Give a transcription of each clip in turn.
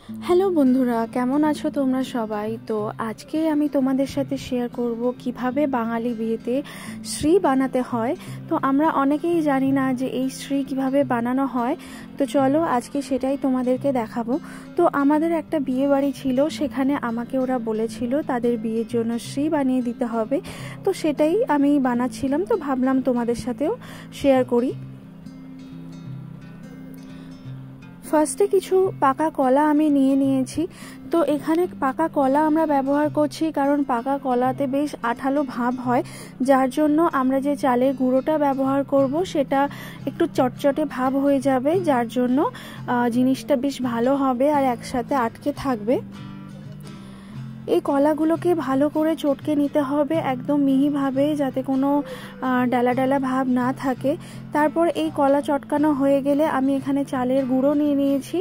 Hello বন্ধুরা, কেমন আছো তোমরা সবাই? তো আজকে আমি তোমাদের সাথে শেয়ার করব কিভাবে বাঙালি বিয়েতে শ্রী বানাতে হয়। তো আমরা অনেকেই জানি না যে এই শ্রী কিভাবে বানানো হয়। তো চলো আজকে সেটাই তোমাদেরকে দেখাবো। তো আমাদের একটা বিয়ে বাড়ি ছিল, সেখানে আমাকে ওরা বলেছিল তাদের বিয়ের জন্য শ্রী বানিয়ে দিতে হবে। তো সেটাই আমি বানাচ্ছিলাম, তো ভাবলাম তোমাদের সাথেও শেয়ার করি। ফার্স্টে কিছু পাকা কলা আমি নিয়েছি। তো এখানে পাকা কলা আমরা ব্যবহার করছি কারণ পাকা কলাতে বেশ আঠালো ভাব হয়, যার জন্য আমরা যে চালের গুঁড়োটা ব্যবহার করব সেটা একটু চটচটে ভাব হয়ে যাবে, যার জন্য জিনিসটা বেশ ভালো হবে আর একসাথে আটকে থাকবে। এই কলাগুলোকে ভালো করে চটকে নিতে হবে একদম মিহিভাবে, যাতে কোনো ডালা ডালা ভাব না থাকে। তারপর এই কলা চটকানো হয়ে গেলে আমি এখানে চালের গুঁড়ো নিয়েছি।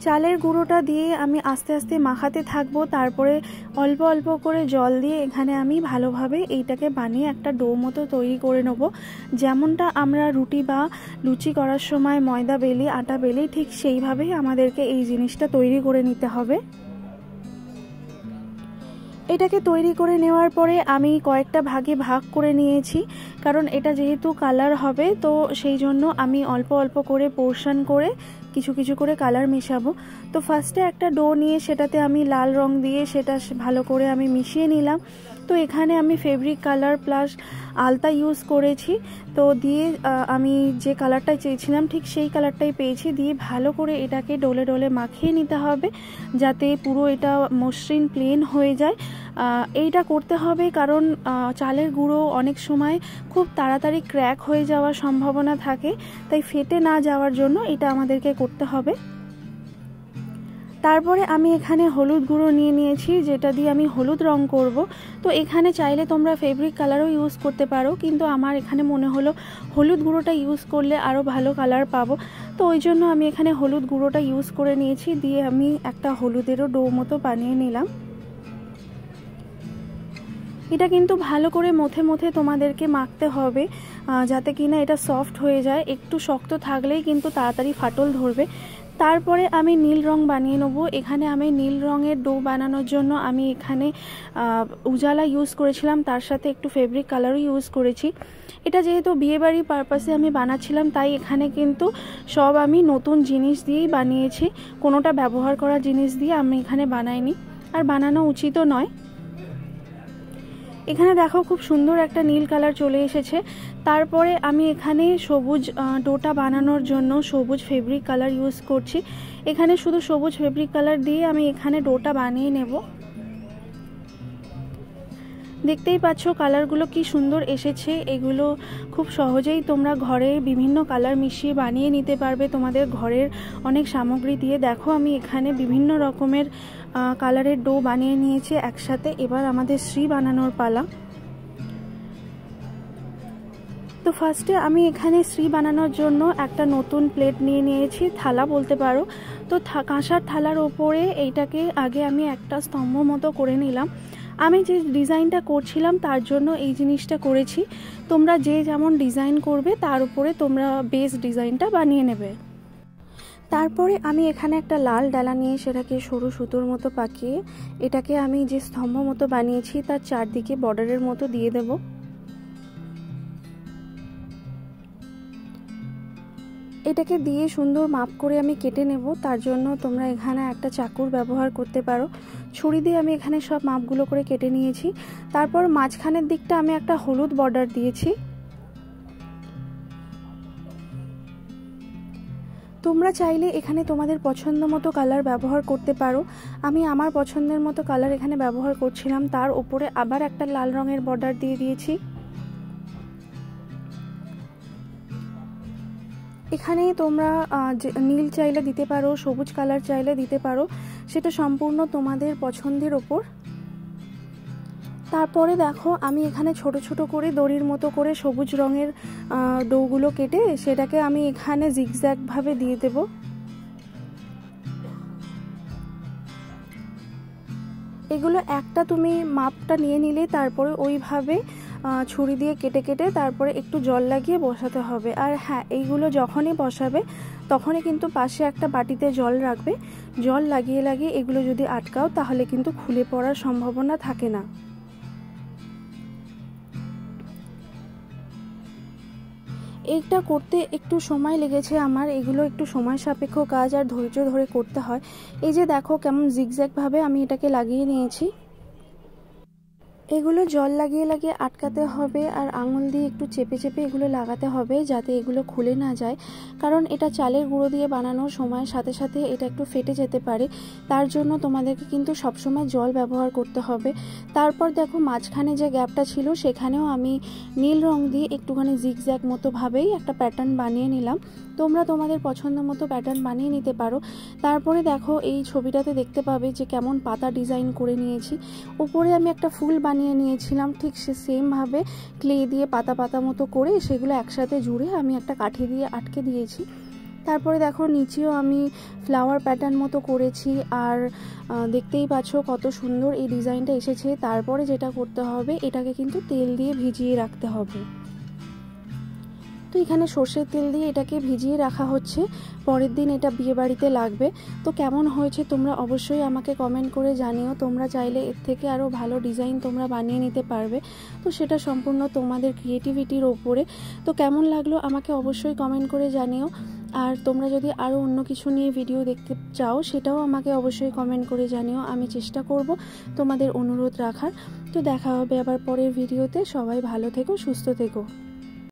চালের গুঁড়োটা দিয়ে আমি আস্তে আস্তে মাখাতে থাকবো। তারপরে অল্প অল্প করে জল দিয়ে এখানে আমি ভালোভাবে এইটাকে বানিয়ে একটা ডো মতো তৈরি করে নেব। যেমনটা আমরা রুটি বা লুচি করার সময় ময়দা বেলি, আটা বেলি, ঠিক সেইভাবেই আমাদেরকে এই জিনিসটা তৈরি করে নিতে হবে। এটাকে তৈরি করে নেওয়ার পরে আমি কয়েকটা ভাগে ভাগ করে নিয়েছি, কারণ এটা যেহেতু কালার হবে, তো সেই জন্য আমি অল্প অল্প করে পোর্শন করে কিছু কিছু করে কালার মেশাবো। তো ফার্স্টে একটা ডো নিয়ে সেটাতে আমি লাল রং দিয়ে সেটা ভালো করে আমি মিশিয়ে নিলাম। তো এখানে আমি ফেব্রিক কালার প্লাস আলতা ইউজ করেছি। তো দিয়ে আমি যে কালারটা চেয়েছিলাম ঠিক সেই কালারটাই পেয়েছি। দিয়ে ভালো করে এটাকে ডলে ডলে মাখিয়ে নিতে হবে, যাতে পুরো এটা মসৃণ প্লেন হয়ে যায়। এইটা করতে হবে কারণ চালের গুঁড়ো অনেক সময় খুব তাড়াতাড়ি ক্র্যাক হয়ে যাওয়ার সম্ভাবনা থাকে, তাই ফেটে না যাওয়ার জন্য এটা আমাদেরকে করতে হবে। তারপরে আমি এখানে হলুদ গুঁড়ো নিয়েছি, যেটা দিয়ে আমি হলুদ রং করব। তো এখানে চাইলে তোমরা ফেব্রিক কালারও ইউজ করতে পারো, কিন্তু আমার এখানে মনে হলো হলুদ গুঁড়োটা ইউজ করলে আরও ভালো কালার পাবো। তো ওই জন্য আমি এখানে হলুদ গুঁড়োটা ইউজ করে নিয়েছি। দিয়ে আমি একটা হলুদেরও ডো মতো বানিয়ে নিলাম। এটা কিন্তু ভালো করে মথে মথে তোমাদেরকে মাখতে হবে, যাতে কিনা এটা সফট হয়ে যায়। একটু শক্ত থাকলেই কিন্তু তাড়াতাড়ি ফাটল ধরবে। তারপরে আমি নীল রং বানিয়ে নেবো। এখানে আমি নীল রঙের ডো বানানোর জন্য আমি এখানে উজালা ইউজ করেছিলাম, তার সাথে একটু ফেব্রিক কালারও ইউজ করেছি। এটা যেহেতু বিয়েবাড়ি পারপাসে আমি বানাচ্ছিলাম, তাই এখানে কিন্তু সব আমি নতুন জিনিস দিয়েই বানিয়েছি, কোনোটা ব্যবহার করা জিনিস দিয়ে আমি এখানে বানাইনি, আর বানানো উচিতও নয়। এখানে দেখো খুব সুন্দর একটা নীল কালার চলে এসেছে। তারপরে আমি এখানে সবুজ ডোটা বানানোর জন্য সবুজ ফেব্রিক কালার ইউজ করছি। এখানে শুধু সবুজ ফেব্রিক কালার দিয়ে আমি এখানে ডোটা বানিয়ে নেব। দেখতেই পাচ্ছ কালারগুলো কি সুন্দর এসেছে। এগুলো খুব সহজেই তোমরা ঘরে বিভিন্ন কালার মিশিয়ে বানিয়ে নিতে পারবে তোমাদের ঘরের অনেক সামগ্রী দিয়ে। দেখো আমি এখানে বিভিন্ন রকমের কালারের ডো বানিয়ে নিয়েছি একসাথে। এবার আমাদের শ্রী বানানোর পালা। তো ফার্স্টে আমি এখানে শ্রী বানানোর জন্য একটা নতুন প্লেট নিয়েছি, থালা বলতে পারো। তো কাঁসার থালার ওপরে এইটাকে আগে আমি একটা স্তম্ভ মতো করে নিলাম। আমি যে ডিজাইনটা করছিলাম তার জন্য এই জিনিসটা করেছি। তোমরা যে যেমন ডিজাইন করবে তার উপরে তোমরা বেস ডিজাইনটা বানিয়ে নেবে। তারপরে আমি এখানে একটা লাল ডালা নিয়ে সেটাকে সরু সুতোর মতো পাকিয়ে এটাকে আমি যে স্তম্ভ মতো বানিয়েছি তার চারদিকে বর্ডারের মতো দিয়ে দেব। এটাকে দিয়ে সুন্দর মাপ করে আমি কেটে নেব। তার জন্য তোমরা এখানে একটা চাকুর ব্যবহার করতে পারো। ছুরি দিয়ে আমি এখানে সব মাপগুলো করে কেটে নিয়েছি। তারপর মাঝখানের দিকটা আমি একটা হলুদ বর্ডার দিয়েছি। তোমরা চাইলে এখানে তোমাদের পছন্দ মতো কালার ব্যবহার করতে পারো। আমি আমার পছন্দের মতো কালার এখানে ব্যবহার করছিলাম। তার উপরে আবার একটা লাল রঙের বর্ডার দিয়ে দিয়েছি। এখানে তোমরা নীল চাইলে দিতে পারো, সবুজ কালার চাইলে দিতে পারো, সেটা সম্পূর্ণ তোমাদের পছন্দের ওপর। তারপরে দেখো আমি এখানে ছোট ছোট করে দড়ির মতো করে সবুজ রঙের ডোগুলো কেটে সেটাকে আমি এখানে জিগজ্যাগ ভাবে দিয়ে দেব। এগুলো একটা তুমি মাপটা নিয়ে নিলে তারপরে ওইভাবে ছুরি দিয়ে কেটে কেটে তারপরে একটু জল লাগিয়ে বসাতে হবে। আর হ্যাঁ, এইগুলো যখনই বসাবে তখনই কিন্তু পাশে একটা বাটিতে জল রাখবে। জল লাগিয়ে লাগিয়ে এগুলো যদি আটকাও তাহলে কিন্তু খুলে পড়ার সম্ভাবনা থাকে না। এইটা করতে একটু সময় লেগেছে আমার, এগুলো একটু সময় সাপেক্ষ কাজ আর ধৈর্য ধরে করতে হয়। এই যে দেখো কেমন জিগজ্যাগভাবে আমি এটাকে লাগিয়ে নিয়েছি। এগুলো জল লাগিয়ে লাগিয়ে আটকাতে হবে আর আঙুল দিয়ে একটু চেপে চেপে এগুলো লাগাতে হবে যাতে এগুলো খুলে না যায়, কারণ এটা চালের গুঁড়ো দিয়ে বানানোর সময়ের সাথে সাথে এটা একটু ফেটে যেতে পারে। তার জন্য তোমাদেরকে কিন্তু সবসময় জল ব্যবহার করতে হবে। তারপর দেখো মাঝখানে যে গ্যাপটা ছিল সেখানেও আমি নীল রং দিয়ে একটুখানি জিগজ্যাগ মতো ভাবেই একটা প্যাটার্ন বানিয়ে নিলাম। তোমরা তোমাদের পছন্দ মতো প্যাটার্ন বানিয়ে নিতে পারো। তারপরে দেখো এই ছবিটাতে দেখতে পাবে যে কেমন পাতা ডিজাইন করে নিয়েছি। উপরে আমি একটা ফুল বানিয়ে নিয়েছিলাম, ঠিক সেমভাবে ক্লে দিয়ে পাতা পাতা মতো করে সেগুলো একসাথে জুড়ে আমি একটা কাঠি দিয়ে আটকে দিয়েছি। তারপরে দেখো নিচেও আমি ফ্লাওয়ার প্যাটার্ন মতো করেছি আর দেখতেই পাচ্ছ কত সুন্দর এই ডিজাইনটা এসেছে। তারপরে যেটা করতে হবে, এটাকে কিন্তু তেল দিয়ে ভিজিয়ে রাখতে হবে। তো এখানে সর্ষের তেল দিয়ে এটাকে ভিজিয়ে রাখা হচ্ছে, পরের দিন এটা বিয়ে বাড়িতে লাগবে। তো কেমন হয়েছে তোমরা অবশ্যই আমাকে কমেন্ট করে জানিও। তোমরা চাইলে এর থেকে আরও ভালো ডিজাইন তোমরা বানিয়ে নিতে পারবে, তো সেটা সম্পূর্ণ তোমাদের ক্রিয়েটিভিটির ওপরে। তো কেমন লাগলো আমাকে অবশ্যই কমেন্ট করে জানিও। আর তোমরা যদি আরও অন্য কিছু নিয়ে ভিডিও দেখতে চাও সেটাও আমাকে অবশ্যই কমেন্ট করে জানিও, আমি চেষ্টা করব তোমাদের অনুরোধ রাখার। তো দেখা হবে আবার পরের ভিডিওতে। সবাই ভালো থেকো, সুস্থ থেকো।